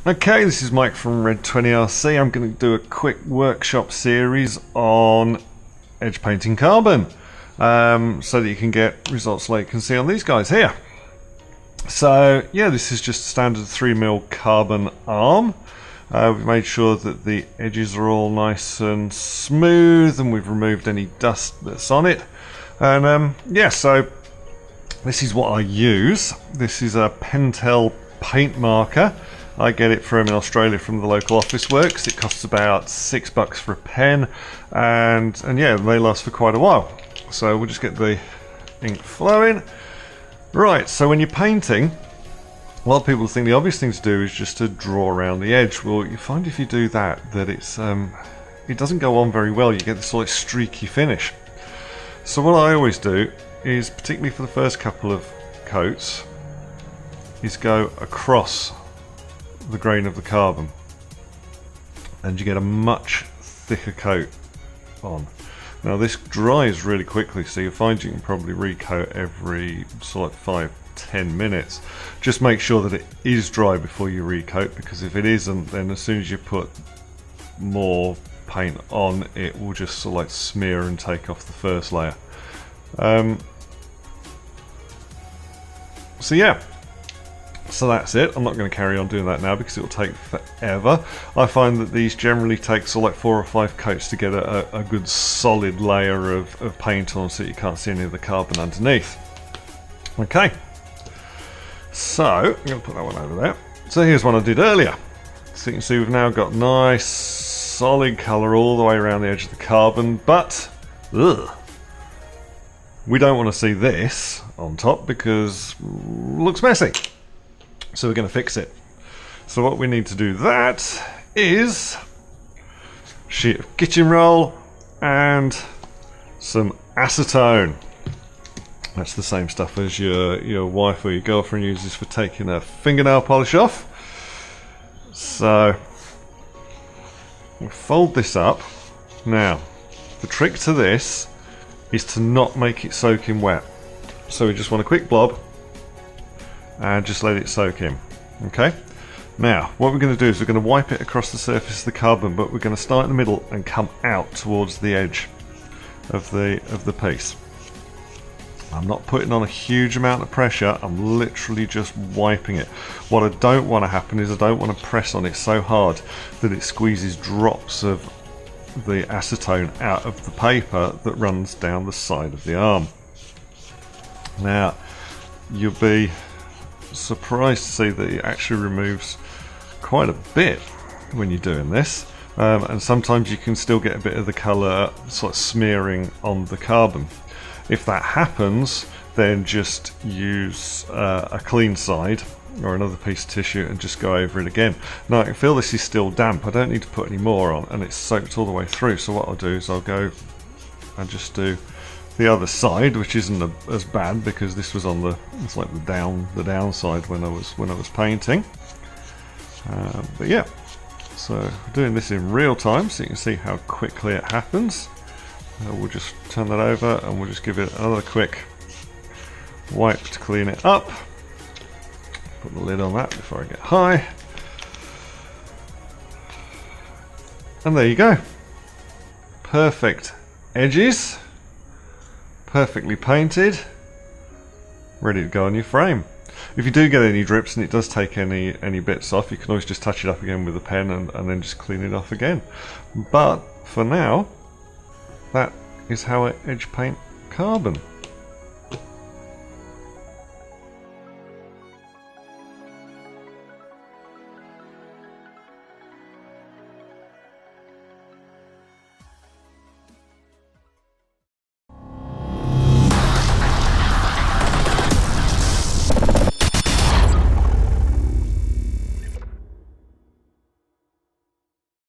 Okay, this is Mike from Red20RC. I'm going to do a quick workshop series on edge painting carbon so that you can get results like you can see on these guys here. So yeah, this is just a standard 3mm carbon arm. We've made sure that the edges are all nice and smooth, and we've removed any dust that's on it. And yeah, so this is what I use. This is a Pentel paint marker. I get it from in Australia from the local office works. It costs about $6 for a pen, and yeah, they last for quite a while. So we'll just get the ink flowing. Right, so when you're painting, a lot of people think the obvious thing to do is just to draw around the edge. Well, you find if you do that it's it doesn't go on very well. You get this sort of streaky finish. So what I always do is, particularly for the first couple of coats, is go across the grain of the carbon, and you get a much thicker coat on. Now this dries really quickly, so you'll find you can probably recoat every sort of 5-10 minutes. Just make sure that it is dry before you recoat, because if it isn't, then as soon as you put more paint on, it will just sort of like smear and take off the first layer. So yeah, so that's it. I'm not going to carry on doing that now because it will take forever. I find that these generally take sort of like 4 or 5 coats to get a good solid layer of paint on, so you can't see any of the carbon underneath. Okay, so I'm going to put that one over there. So here's one I did earlier. So you can see we've now got nice solid colour all the way around the edge of the carbon, but we don't want to see this on top because it looks messy. So we're going to fix it. So what we need to do that is a sheet of kitchen roll and some acetone. That's the same stuff as your wife or your girlfriend uses for taking a fingernail polish off. So we'll fold this up. Now the trick to this is to not make it soaking wet. So we just want a quick blob and just let it soak in. Okay, now what we're going to do is we're going to wipe it across the surface of the carbon, but we're going to start in the middle and come out towards the edge of the piece. I'm not putting on a huge amount of pressure, I'm literally just wiping it. What I don't want to happen is I don't want to press on it so hard that it squeezes drops of the acetone out of the paper that runs down the side of the arm. Now you'll be surprised to see that it actually removes quite a bit when you're doing this, and sometimes you can still get a bit of the colour sort of smearing on the carbon. If that happens, then just use a clean side or another piece of tissue and just go over it again. Now I can feel this is still damp, I don't need to put any more on, and it's soaked all the way through. So what I'll do is I'll go and just do the other side, which isn't as bad because this was on it's like the downside when I was painting. But yeah, so doing this in real time so you can see how quickly it happens. We'll just turn that over and we'll just give it another quick wipe to clean it up. Put the lid on that before I get high. And there you go. Perfect edges. Perfectly painted, ready to go on your frame. If you do get any drips and it does take any bits off, you can always just touch it up again with a pen and then just clean it off again. But for now, that is how I edge paint carbon.